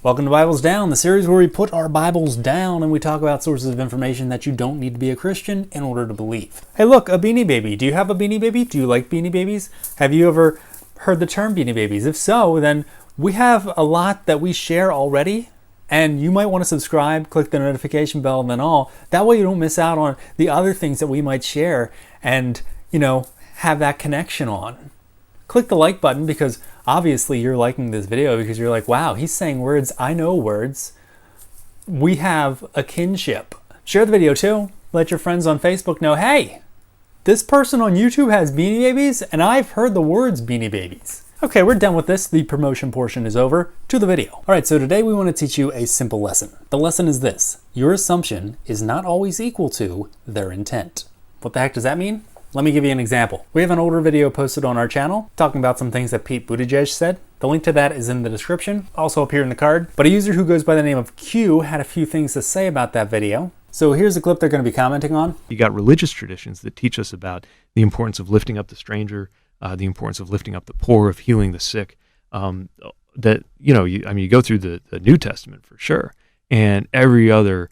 Welcome to Bibles Down, the series where we put our Bibles down and we talk about sources of information that you don't need to be a Christian in order to believe. Hey look, a Beanie Baby. Do you have a Beanie Baby? Do you like Beanie Babies? Have you ever heard the term Beanie Babies? If so, then we have a lot that we share already, and you might want to subscribe, click the notification bell and then all. That way you don't miss out on the other things that we might share and, have that connection on. Click the like button because obviously you're liking this video because you're like, wow, he's saying words, I know words. We have a kinship. Share the video too. Let your friends on Facebook know, hey, this person on YouTube has Beanie Babies and I've heard the words Beanie Babies. Okay, we're done with this. The promotion portion is over. To the video. All right, so today we want to teach you a simple lesson. The lesson is this: your assumption is not always equal to their intent. What the heck does that mean? Let me give you an example. We have an older video posted on our channel talking about some things that Pete Buttigieg said. The link to that is in the description, also up here in the card. But a user who goes by the name of Q had a few things to say about that video. So here's a clip they're going to be commenting on. You got religious traditions that teach us about the importance of lifting up the stranger, the importance of lifting up the poor, of healing the sick. You go through the New Testament for sure, and every other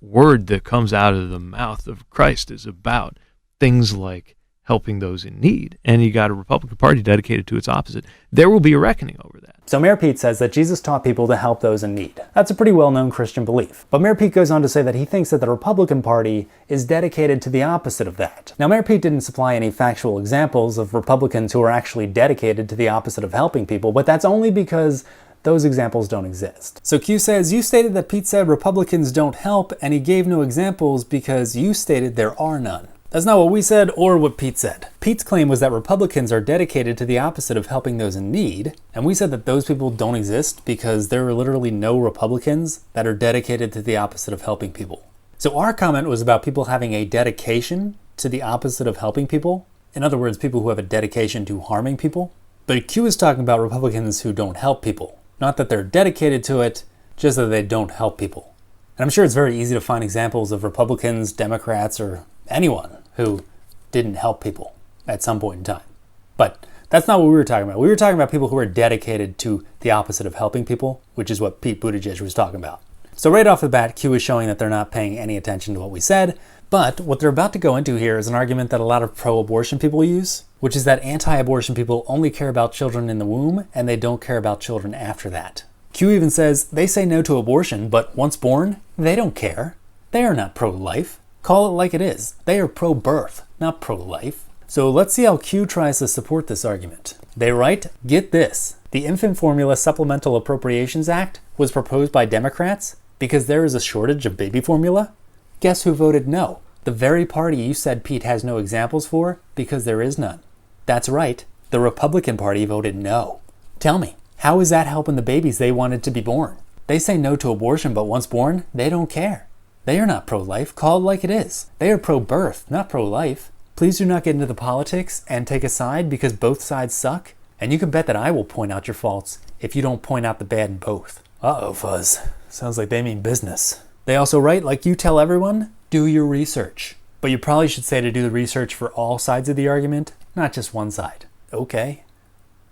word that comes out of the mouth of Christ is about things like helping those in need. And you got a Republican Party dedicated to its opposite. There will be a reckoning over that. So Mayor Pete says that Jesus taught people to help those in need. That's a pretty well-known Christian belief. But Mayor Pete goes on to say that he thinks that the Republican Party is dedicated to the opposite of that. Now, Mayor Pete didn't supply any factual examples of Republicans who are actually dedicated to the opposite of helping people, but that's only because those examples don't exist. So Q says, you stated that Pete said Republicans don't help, and he gave no examples because you stated there are none. That's not what we said or what Pete said. Pete's claim was that Republicans are dedicated to the opposite of helping those in need, and we said that those people don't exist because there are literally no Republicans that are dedicated to the opposite of helping people. So our comment was about people having a dedication to the opposite of helping people. In other words, people who have a dedication to harming people. But Q is talking about Republicans who don't help people. Not that they're dedicated to it, just that they don't help people. And I'm sure it's very easy to find examples of Republicans, Democrats, or anyone who didn't help people at some point in time. But that's not what we were talking about. We were talking about people who are dedicated to the opposite of helping people, which is what Pete Buttigieg was talking about. So right off the bat, Q is showing that they're not paying any attention to what we said. But what they're about to go into here is an argument that a lot of pro-abortion people use, which is that anti-abortion people only care about children in the womb and they don't care about children after that. Q even says they say no to abortion, but once born, they don't care. They are not pro-life. Call it like it is. They are pro-birth, not pro-life. So let's see how Q tries to support this argument. They write, get this, the Infant Formula Supplemental Appropriations Act was proposed by Democrats because there is a shortage of baby formula? Guess who voted no? The very party you said Pete has no examples for because there is none. That's right, the Republican Party voted no. Tell me, how is that helping the babies they wanted to be born? They say no to abortion, but once born, they don't care. They are not pro-life, call it like it is. They are pro-birth, not pro-life. Please do not get into the politics and take a side because both sides suck. And you can bet that I will point out your faults if you don't point out the bad in both. Uh-oh, Fuzz. Sounds like they mean business. They also write, like you tell everyone, do your research. But you probably should say to do the research for all sides of the argument, not just one side. Okay.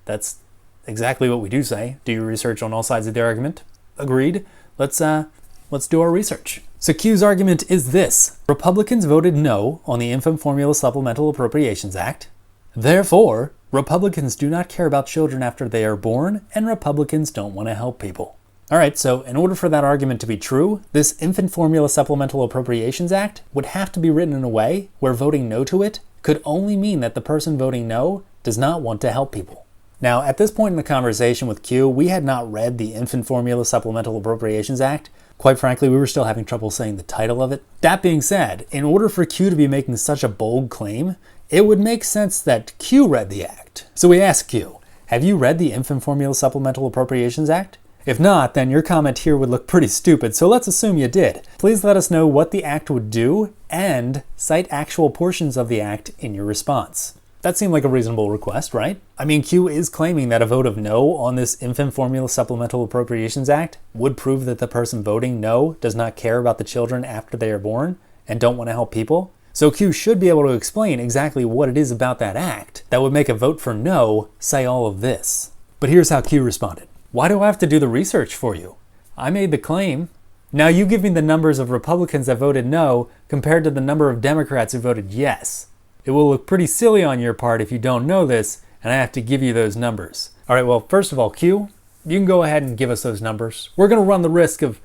That's exactly what we do say. Do your research on all sides of the argument. Agreed. Let's do our research. So Q's argument is this: Republicans voted no on the Infant Formula Supplemental Appropriations Act. Therefore, Republicans do not care about children after they are born, and Republicans don't want to help people. All right, so in order for that argument to be true, this Infant Formula Supplemental Appropriations Act would have to be written in a way where voting no to it could only mean that the person voting no does not want to help people. Now, at this point in the conversation with Q, we had not read the Infant Formula Supplemental Appropriations Act. Quite frankly, we were still having trouble saying the title of it. That being said, in order for Q to be making such a bold claim, it would make sense that Q read the act. So we asked Q, have you read the Infant Formula Supplemental Appropriations Act? If not, then your comment here would look pretty stupid, so let's assume you did. Please let us know what the act would do and cite actual portions of the act in your response. That seemed like a reasonable request, right? I mean, Q is claiming that a vote of no on this Infant Formula Supplemental Appropriations Act would prove that the person voting no does not care about the children after they are born and don't want to help people. So Q should be able to explain exactly what it is about that act that would make a vote for no say all of this. But here's how Q responded. Why do I have to do the research for you? I made the claim. Now you give me the numbers of Republicans that voted no compared to the number of Democrats who voted yes. It will look pretty silly on your part if you don't know this, and I have to give you those numbers. All right, well, first of all, Q, you can go ahead and give us those numbers. We're going to run the risk of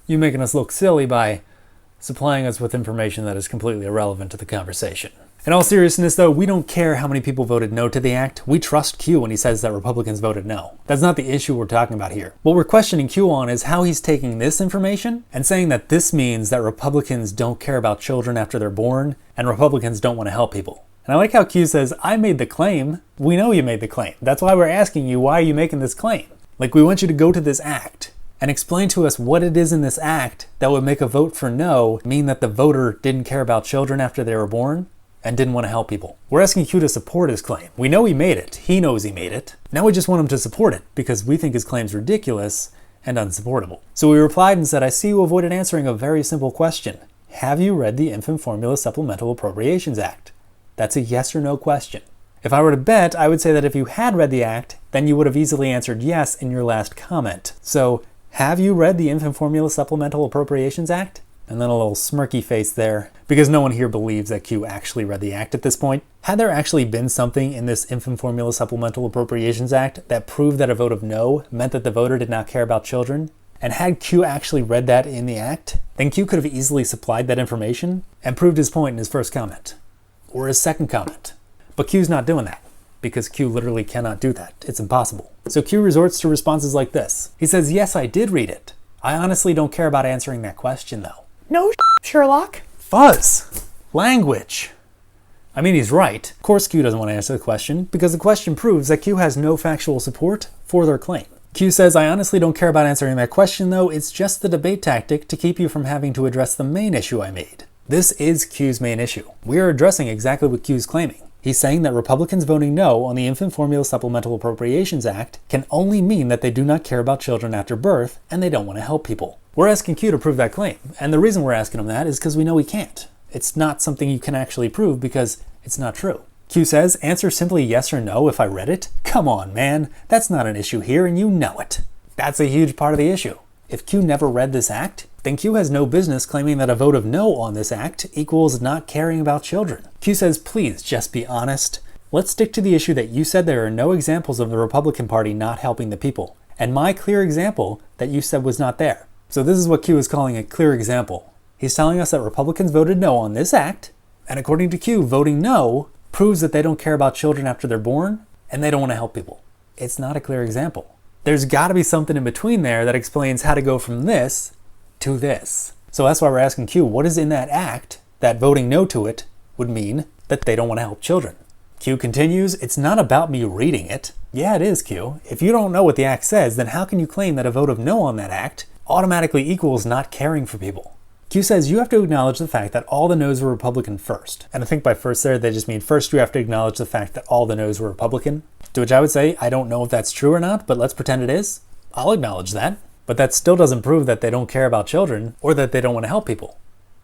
you making us look silly by supplying us with information that is completely irrelevant to the conversation. In all seriousness, though, we don't care how many people voted no to the act. We trust Q when he says that Republicans voted no. That's not the issue we're talking about here. What we're questioning Q on is how he's taking this information and saying that this means that Republicans don't care about children after they're born and Republicans don't want to help people. And I like how Q says, I made the claim. We know you made the claim. That's why we're asking you, why are you making this claim? Like, we want you to go to this act and explain to us what it is in this act that would make a vote for no mean that the voter didn't care about children after they were born and didn't want to help people. We're asking Q to support his claim. We know he made it. He knows he made it. Now we just want him to support it because we think his claim's ridiculous and unsupportable. So we replied and said, I see you avoided answering a very simple question. Have you read the Infant Formula Supplemental Appropriations Act? That's a yes or no question. If I were to bet, I would say that if you had read the act, then you would have easily answered yes in your last comment. So, have you read the Infant Formula Supplemental Appropriations Act? And then a little smirky face there, because no one here believes that Q actually read the act at this point. Had there actually been something in this Infant Formula Supplemental Appropriations Act that proved that a vote of no meant that the voter did not care about children, and had Q actually read that in the act, then Q could have easily supplied that information and proved his point in his first comment, or his second comment. But Q's not doing that, because Q literally cannot do that. It's impossible. So Q resorts to responses like this. He says, yes, I did read it. I honestly don't care about answering that question, though. No, Sherlock. Fuzz. Language. I mean, he's right. Of course Q doesn't want to answer the question, because the question proves that Q has no factual support for their claim. Q says, I honestly don't care about answering that question, though. It's just the debate tactic to keep you from having to address the main issue I made. This is Q's main issue. We are addressing exactly what Q's claiming. He's saying that Republicans voting no on the Infant Formula Supplemental Appropriations Act can only mean that they do not care about children after birth and they don't want to help people. We're asking Q to prove that claim, and the reason we're asking him that is because we know he can't. It's not something you can actually prove because it's not true. Q says, answer simply yes or no if I read it? Come on, man. That's not an issue here and you know it. That's a huge part of the issue. If Q never read this act, then Q has no business claiming that a vote of no on this act equals not caring about children. Q says, please just be honest. Let's stick to the issue that you said there are no examples of the Republican Party not helping the people, and my clear example that you said was not there. So this is what Q is calling a clear example. He's telling us that Republicans voted no on this act, and according to Q, voting no proves that they don't care about children after they're born, and they don't want to help people. It's not a clear example. There's got to be something in between there that explains how to go from this to this. So that's why we're asking Q, what is in that act that voting no to it would mean that they don't want to help children? Q continues, it's not about me reading it. Yeah, it is, Q. If you don't know what the act says, then how can you claim that a vote of no on that act automatically equals not caring for people? Q says you have to acknowledge the fact that all the no's were Republican first. And I think by first there, they just mean first you have to acknowledge the fact that all the no's were Republican. To which I would say, I don't know if that's true or not, but let's pretend it is. I'll acknowledge that. But that still doesn't prove that they don't care about children or that they don't want to help people.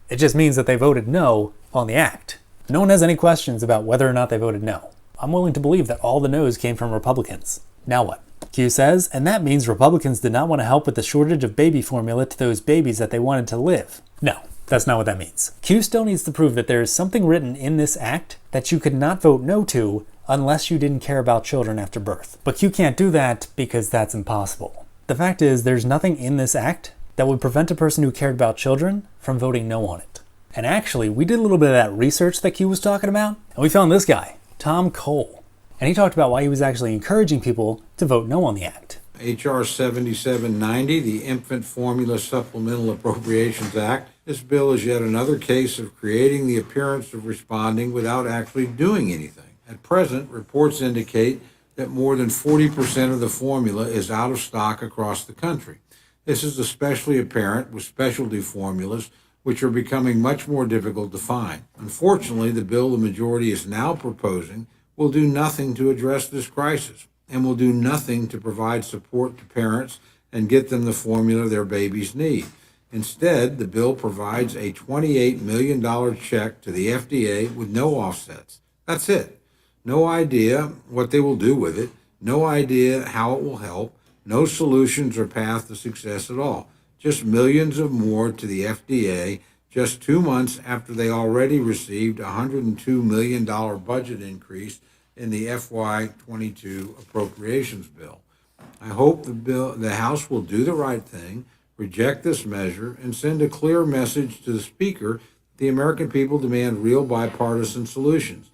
It just means that they voted no on the act. No one has any questions about whether or not they voted no. I'm willing to believe that all the no's came from Republicans. Now what? Q says, and that means Republicans did not want to help with the shortage of baby formula to those babies that they wanted to live. No, that's not what that means. Q still needs to prove that there is something written in this act that you could not vote no to unless you didn't care about children after birth. But Q can't do that because that's impossible. The fact is, there's nothing in this act that would prevent a person who cared about children from voting no on it. And actually, we did a little bit of that research that Q was talking about, and we found this guy, Tom Cole. And he talked about why he was actually encouraging people to vote no on the act. H.R. 7790, the Infant Formula Supplemental Appropriations Act. This bill is yet another case of creating the appearance of responding without actually doing anything. At present, reports indicate that more than 40% of the formula is out of stock across the country. This is especially apparent with specialty formulas, which are becoming much more difficult to find. Unfortunately, the bill the majority is now proposing will do nothing to address this crisis and will do nothing to provide support to parents and get them the formula their babies need. Instead, the bill provides a $28 million check to the FDA with no offsets. That's it. No idea what they will do with it, no idea how it will help, No solutions or path to success at all. Just millions of more to the FDA just 2 months after they already received a $102 million budget increase in the FY22 appropriations bill. I hope the House will do the right thing, reject this measure, and send a clear message to the Speaker that the American people demand real bipartisan solutions.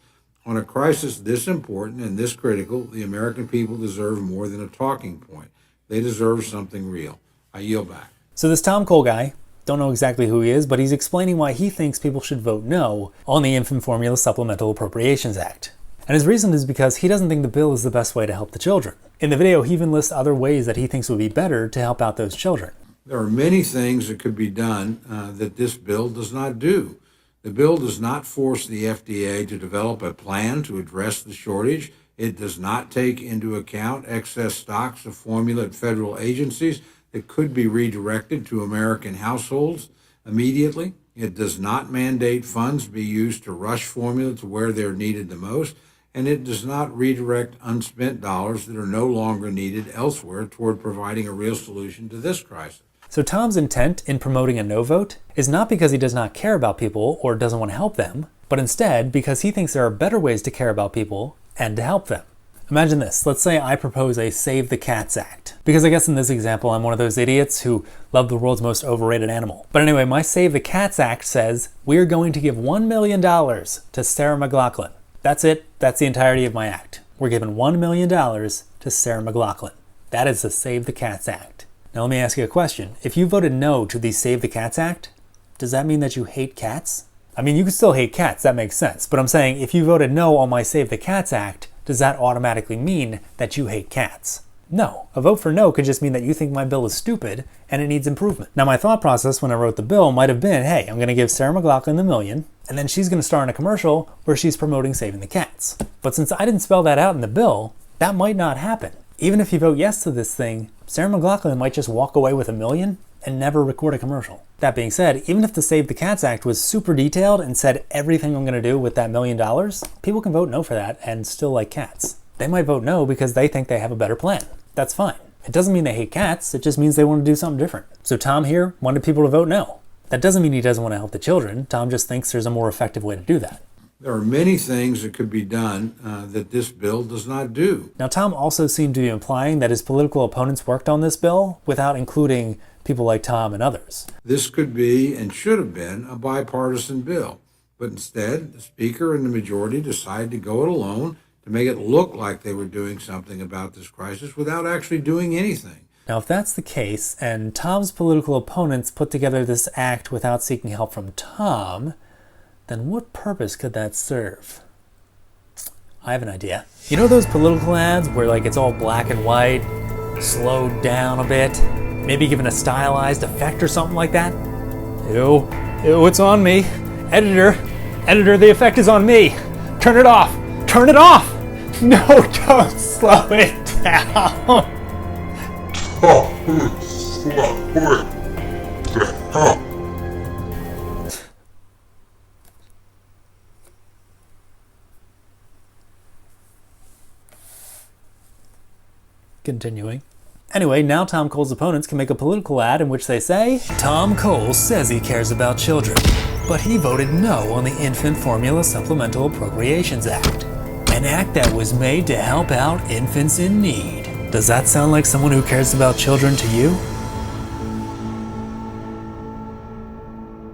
On a crisis this important and this critical, the American people deserve more than a talking point. They deserve something real. I yield back. So this Tom Cole guy, don't know exactly who he is, but he's explaining why he thinks people should vote no on the Infant Formula Supplemental Appropriations Act. And his reason is because he doesn't think the bill is the best way to help the children. In the video, he even lists other ways that he thinks would be better to help out those children. There are many things that could be done that this bill does not do. The bill does not force the FDA to develop a plan to address the shortage. It does not take into account excess stocks of formula at federal agencies that could be redirected to American households immediately. It does not mandate funds be used to rush formula to where they're needed the most, and it does not redirect unspent dollars that are no longer needed elsewhere toward providing a real solution to this crisis. So Tom's intent in promoting a no vote is not because he does not care about people or doesn't want to help them, but instead because he thinks there are better ways to care about people and to help them. Imagine this. Let's say I propose a Save the Cats Act. Because I guess in this example, I'm one of those idiots who love the world's most overrated animal. But anyway, my Save the Cats Act says we're going to give $1 million to Sarah McLachlan. That's it. That's the entirety of my act. We're giving $1 million to Sarah McLachlan. That is the Save the Cats Act. Now let me ask you a question. If you voted no to the Save the Cats Act, does that mean that you hate cats? I mean, you can still hate cats, that makes sense. But I'm saying if you voted no on my Save the Cats Act, does that automatically mean that you hate cats? No. A vote for no could just mean that you think my bill is stupid and it needs improvement. Now my thought process when I wrote the bill might have been, hey, I'm going to give Sarah McLachlan the $1 million, and then she's going to star in a commercial where she's promoting saving the cats. But since I didn't spell that out in the bill, that might not happen. Even if you vote yes to this thing, Sarah McLachlan might just walk away with $1 million and never record a commercial. That being said, even if the Save the Cats Act was super detailed and said everything I'm going to do with that $1 million, people can vote no for that and still like cats. They might vote no because they think they have a better plan. That's fine. It doesn't mean they hate cats, it just means they want to do something different. So Tom here wanted people to vote no. That doesn't mean he doesn't want to help the children. Tom just thinks there's a more effective way to do that. There are many things that could be done that this bill does not do. Now Tom also seemed to be implying that his political opponents worked on this bill without including people like Tom and others. This could be and should have been a bipartisan bill, but instead the Speaker and the majority decided to go it alone to make it look like they were doing something about this crisis without actually doing anything. Now if that's the case, and Tom's political opponents put together this act without seeking help from Tom, then what purpose could that serve? I have an idea. You know those political ads where like it's all black and white, slowed down a bit, maybe given a stylized effect or something like that? Ew, it's on me. Editor, the effect is on me. Turn it off, turn it off. No, don't slow it down. Continuing. Anyway, now Tom Cole's opponents can make a political ad in which they say, Tom Cole says he cares about children, but he voted no on the Infant Formula Supplemental Appropriations Act, an act that was made to help out infants in need. Does that sound like someone who cares about children to you?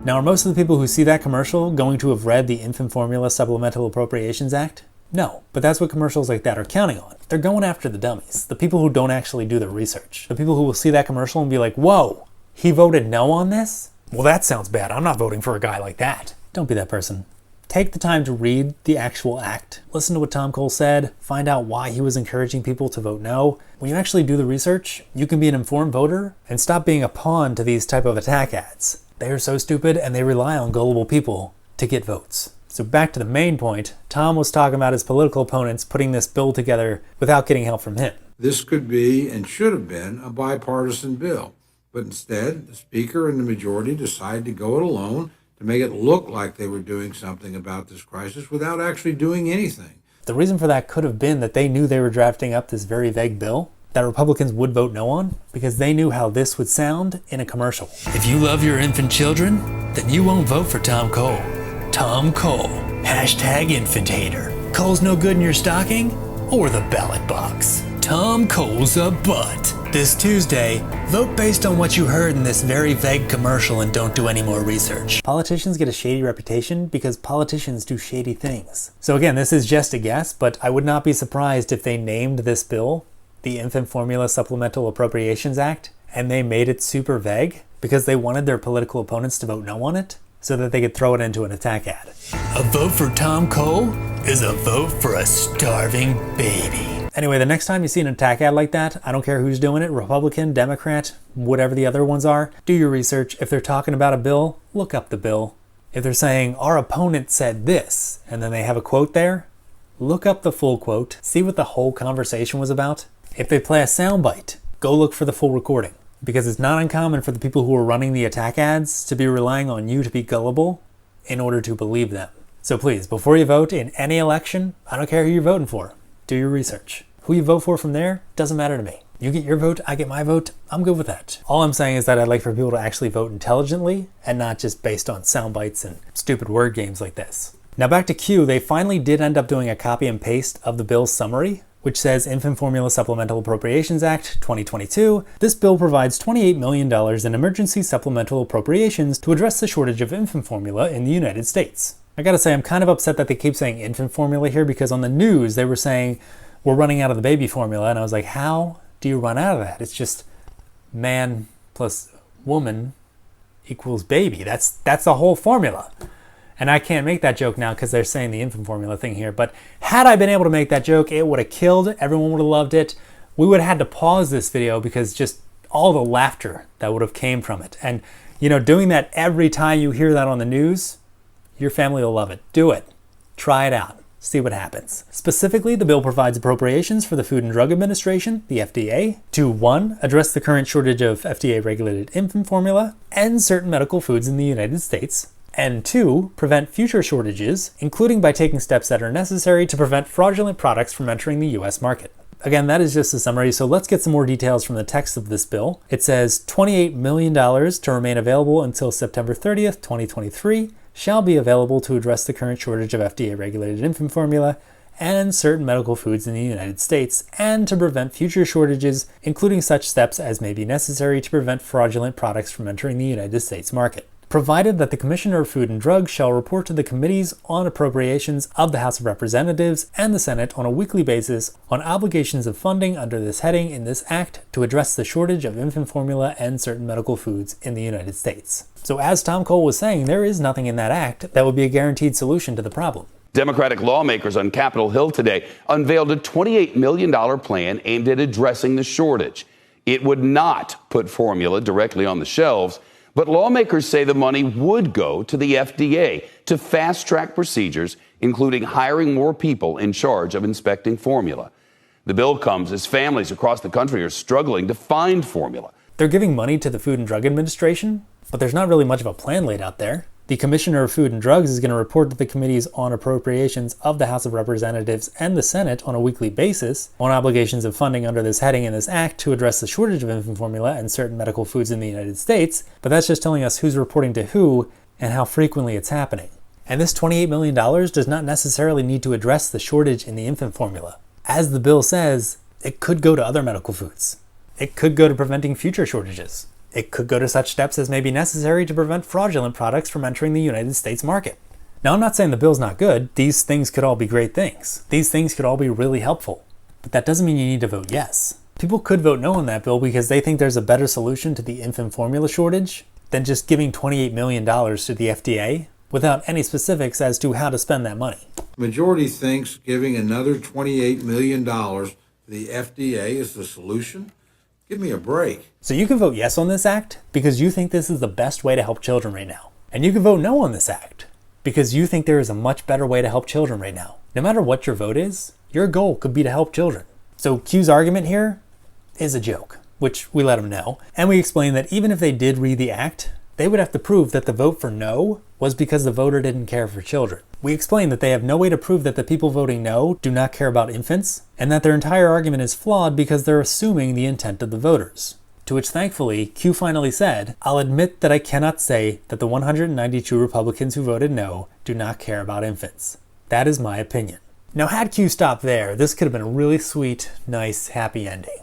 Now, are most of the people who see that commercial going to have read the Infant Formula Supplemental Appropriations Act? No, but that's what commercials like that are counting on. They're going after the dummies, the people who don't actually do the research. The people who will see that commercial and be like, whoa, he voted no on this? Well, that sounds bad. I'm not voting for a guy like that. Don't be that person. Take the time to read the actual act. Listen to what Tom Cole said. Find out why he was encouraging people to vote no. When you actually do the research, you can be an informed voter and stop being a pawn to these type of attack ads. They are so stupid and they rely on gullible people to get votes. So back to the main point, Tom was talking about his political opponents putting this bill together without getting help from him. This could be and should have been a bipartisan bill, but instead the Speaker and the majority decided to go it alone to make it look like they were doing something about this crisis without actually doing anything. The reason for that could have been that they knew they were drafting up this very vague bill. that Republicans would vote no on because they knew how this would sound in a commercial. If you love your infant children, then you won't vote for Tom Cole. Tom Cole. Hashtag infant hater. Cole's no good in your stocking or the ballot box. Tom Cole's a butt. This Tuesday, vote based on what you heard in this very vague commercial and don't do any more research. Politicians get a shady reputation because politicians do shady things. So again, this is just a guess, but I would not be surprised if they named this bill the Infant Formula Supplemental Appropriations Act and they made it super vague because they wanted their political opponents to vote no on it so that they could throw it into an attack ad. A vote for Tom Cole is a vote for a starving baby. Anyway, the next time you see an attack ad like that, I don't care who's doing it, Republican, Democrat, whatever the other ones are, do your research. If they're talking about a bill, look up the bill. If they're saying, our opponent said this, and then they have a quote there, look up the full quote, see what the whole conversation was about. If they play a soundbite, go look for the full recording. Because it's not uncommon for the people who are running the attack ads to be relying on you to be gullible in order to believe them. So please, before you vote in any election, I don't care who you're voting for, do your research. Who you vote for from there doesn't matter to me. You get your vote, I get my vote, I'm good with that. All I'm saying is that I'd like for people to actually vote intelligently and not just based on sound bites and stupid word games like this. Now back to Q, they finally did end up doing a copy and paste of the bill's summary, which says Infant Formula Supplemental Appropriations Act 2022. This bill provides $28 million in emergency supplemental appropriations to address the shortage of infant formula in the United States. I gotta say, I'm kind of upset that they keep saying infant formula here because on the news they were saying, we're running out of the baby formula, and I was like, how do you run out of that? It's just man plus woman equals baby. That's the whole formula. And I can't make that joke now because they're saying the infant formula thing here. But had I been able to make that joke, it would have killed. Everyone would have loved it. We would have had to pause this video because just all the laughter that would have came from it. And, you know, doing that every time you hear that on the news, your family will love it. Do it. Try it out. See what happens. Specifically, the bill provides appropriations for the Food and Drug Administration, the FDA, to 1. Address the current shortage of FDA-regulated infant formula and certain medical foods in the United States, and 2. Prevent future shortages, including by taking steps that are necessary to prevent fraudulent products from entering the U.S. market. Again, that is just a summary, so let's get some more details from the text of this bill. It says $28 million to remain available until September 30th, 2023, shall be available to address the current shortage of FDA-regulated infant formula and certain medical foods in the United States, and to prevent future shortages, including such steps as may be necessary to prevent fraudulent products from entering the United States market. Provided that the Commissioner of Food and Drugs shall report to the Committees on Appropriations of the House of Representatives and the Senate on a weekly basis on obligations of funding under this heading in this Act to address the shortage of infant formula and certain medical foods in the United States. So as Tom Cole was saying, there is nothing in that Act that would be a guaranteed solution to the problem. Democratic lawmakers on Capitol Hill today unveiled a $28 million plan aimed at addressing the shortage. It would not put formula directly on the shelves, but lawmakers say the money would go to the FDA to fast-track procedures, including hiring more people in charge of inspecting formula. The bill comes as families across the country are struggling to find formula. They're giving money to the Food and Drug Administration, but there's not really much of a plan laid out there. The Commissioner of Food and Drugs is going to report to the Committees on Appropriations of the House of Representatives and the Senate on a weekly basis on obligations of funding under this heading in this Act to address the shortage of infant formula and certain medical foods in the United States, but that's just telling us who's reporting to who and how frequently it's happening. And this $28 million does not necessarily need to address the shortage in the infant formula. As the bill says, it could go to other medical foods. It could go to preventing future shortages. It could go to such steps as may be necessary to prevent fraudulent products from entering the United States market. Now, I'm not saying the bill's not good. These things could all be great things. These things could all be really helpful. But that doesn't mean you need to vote yes. People could vote no on that bill because they think there's a better solution to the infant formula shortage than just giving $28 million to the FDA without any specifics as to how to spend that money. The majority thinks giving another $28 million to the FDA is the solution? Give me a break. So you can vote yes on this act because you think this is the best way to help children right now. And you can vote no on this act because you think there is a much better way to help children right now. No matter what your vote is, your goal could be to help children. So Q's argument here is a joke, which we let him know. And we explained that even if they did read the act, they would have to prove that the vote for no was because the voter didn't care for children. We explained that they have no way to prove that the people voting no do not care about infants, and that their entire argument is flawed because they're assuming the intent of the voters. To which thankfully, Q finally said, "I'll admit that I cannot say that the 192 Republicans who voted no do not care about infants. That is my opinion." Now had Q stopped there, this could have been a really sweet, nice, happy ending.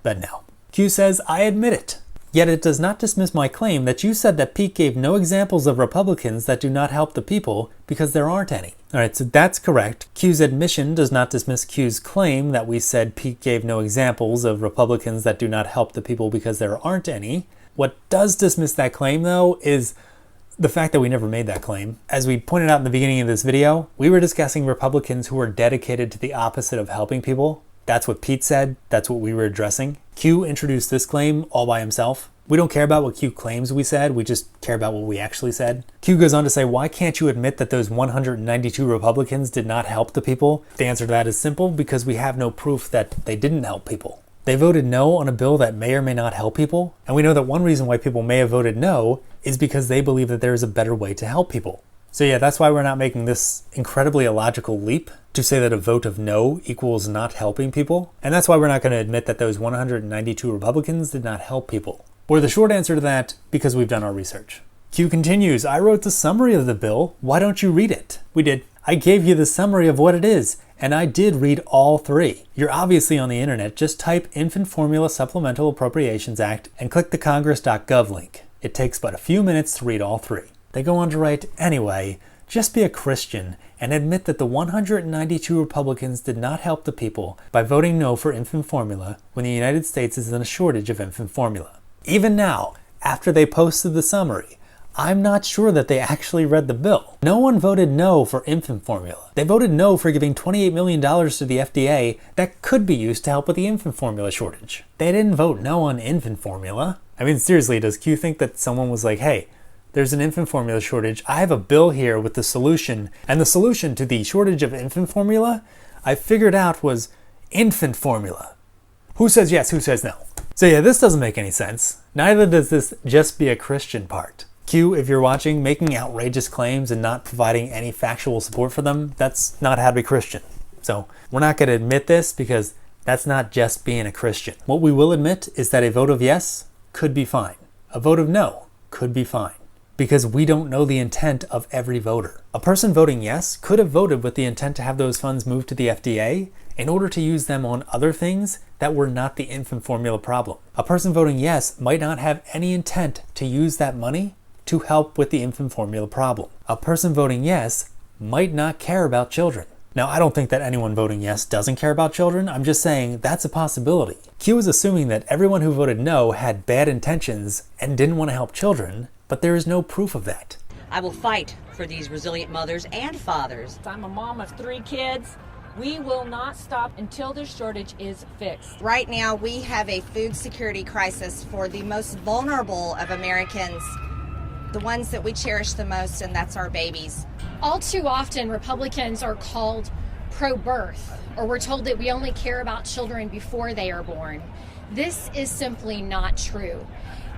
But no. Q says, "I admit it. Yet it does not dismiss my claim that you said that Pete gave no examples of Republicans that do not help the people because there aren't any." Alright, so that's correct. Q's admission does not dismiss Q's claim that we said Pete gave no examples of Republicans that do not help the people because there aren't any. What does dismiss that claim, though, is the fact that we never made that claim. As we pointed out in the beginning of this video, we were discussing Republicans who were dedicated to the opposite of helping people. That's what Pete said. That's what we were addressing. Q introduced this claim all by himself. We don't care about what Q claims we said, we just care about what we actually said. Q goes on to say, why can't you admit that those 192 Republicans did not help the people? The answer to that is simple, because we have no proof that they didn't help people. They voted no on a bill that may or may not help people, and we know that one reason why people may have voted no is because they believe that there is a better way to help people. So yeah, that's why we're not making this incredibly illogical leap to say that a vote of no equals not helping people. And that's why we're not going to admit that those 192 Republicans did not help people. Or the short answer to that, because we've done our research. Q continues, "I wrote the summary of the bill. Why don't you read it?" We did. I gave you the summary of what it is, and I did read all three. You're obviously on the internet. Just type Infant Formula Supplemental Appropriations Act and click the congress.gov link. It takes but a few minutes to read all three. They go on to write, "Anyway, just be a Christian and admit that the 192 Republicans did not help the people by voting no for infant formula when the United States is in a shortage of infant formula." Even now, after they posted the summary, I'm not sure that they actually read the bill. No one voted no for infant formula. They voted no for giving $28 million to the FDA that could be used to help with the infant formula shortage. They didn't vote no on infant formula. I mean, seriously, does Q think that someone was like, hey, there's an infant formula shortage. I have a bill here with the solution, and the solution to the shortage of infant formula I figured out was infant formula. Who says yes, who says no? So yeah, this doesn't make any sense. Neither does this just be a Christian part. Q, if you're watching, making outrageous claims and not providing any factual support for them, that's not how to be Christian. So we're not going to admit this because that's not just being a Christian. What we will admit is that a vote of yes could be fine. A vote of no could be fine. Because we don't know the intent of every voter. A person voting yes could have voted with the intent to have those funds moved to the FDA in order to use them on other things that were not the infant formula problem. A person voting yes might not have any intent to use that money to help with the infant formula problem. A person voting yes might not care about children. Now, I don't think that anyone voting yes doesn't care about children. I'm just saying that's a possibility. Q is assuming that everyone who voted no had bad intentions and didn't want to help children, but there is no proof of that. I will fight for these resilient mothers and fathers. I'm a mom of 3 kids. We will not stop until this shortage is fixed. Right now, we have a food security crisis for the most vulnerable of Americans, the ones that we cherish the most, and that's our babies. All too often, Republicans are called pro-birth, or we're told that we only care about children before they are born. This is simply not true.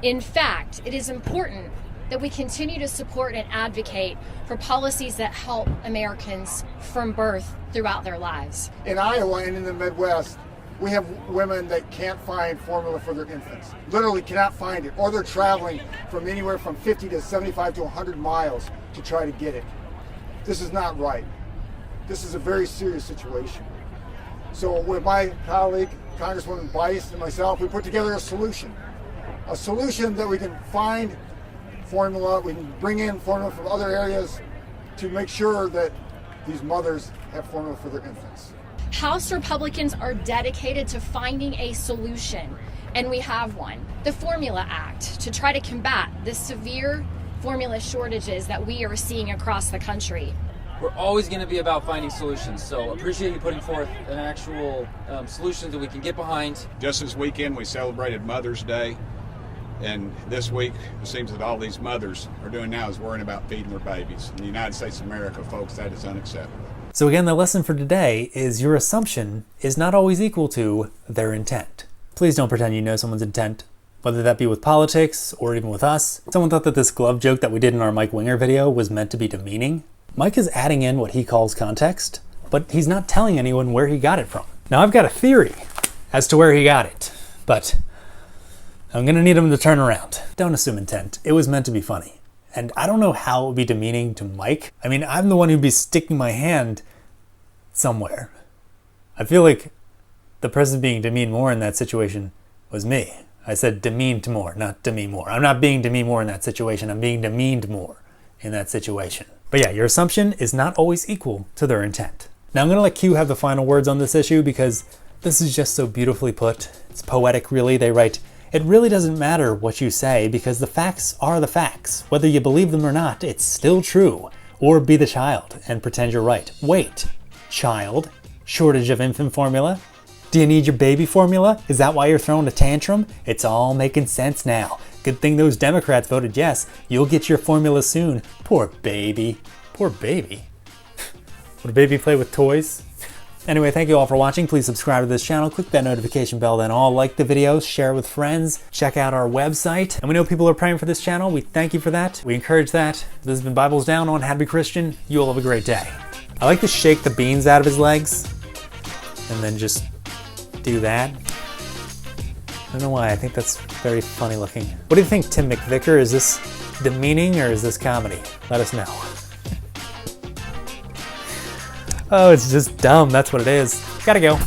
In fact, it is important that we continue to support and advocate for policies that help Americans from birth throughout their lives. In Iowa and in the Midwest, we have women that can't find formula for their infants. Literally cannot find it, or they're traveling from anywhere from 50 to 75 to 100 miles to try to get it. This is not right. This is a very serious situation. So with my colleague, Congresswoman Bice, and myself, we put together a solution that we can find formula, we can bring in formula from other areas to make sure that these mothers have formula for their infants. House Republicans are dedicated to finding a solution, and we have one. The Formula Act, to try to combat the severe formula shortages that we are seeing across the country. We're always going to be about finding solutions, so appreciate you putting forth an actual solution that we can get behind. Just this weekend we celebrated Mother's Day, and this week it seems that all these mothers are doing now is worrying about feeding their babies. In the United States of America, folks, that is unacceptable. So again, the lesson for today is your assumption is not always equal to their intent. Please don't pretend you know someone's intent whether that be with politics or even with us. Someone thought that this glove joke that we did in our Mike Winger video was meant to be demeaning. Mike is adding in what he calls context, but he's not telling anyone where he got it from. Now I've got a theory as to where he got it, but I'm gonna need him to turn around. Don't assume intent. It was meant to be funny. And I don't know how it would be demeaning to Mike. I mean, I'm the one who'd be sticking my hand somewhere. I feel like the person being demeaned more in that situation was me. I said demeaned more, not demean more. I'm not being demeaned more in that situation. I'm being demeaned more in that situation. But yeah, your assumption is not always equal to their intent. Now I'm gonna let Q have the final words on this issue because this is just so beautifully put. It's poetic, really. They write, "It really doesn't matter what you say because the facts are the facts. Whether you believe them or not, it's still true. Or be the child and pretend you're right. Wait, child? Shortage of infant formula? Do you need your baby formula? Is that why you're throwing a tantrum? It's all making sense now. Good thing those Democrats voted yes. You'll get your formula soon. Poor baby." Poor baby? Would a baby play with toys? Anyway, thank you all for watching. Please subscribe to this channel, click that notification bell, then all like the videos, share with friends, check out our website. And we know people are praying for this channel. We thank you for that. We encourage that. This has been Bibles Down on How to Be Christian. You all have a great day. I like to shake the beans out of his legs and then just do that. I don't know why, I think that's very funny looking. What do you think, Tim McVicker? Is this demeaning or is this comedy? Let us know. Oh, it's just dumb, that's what it is. Gotta go.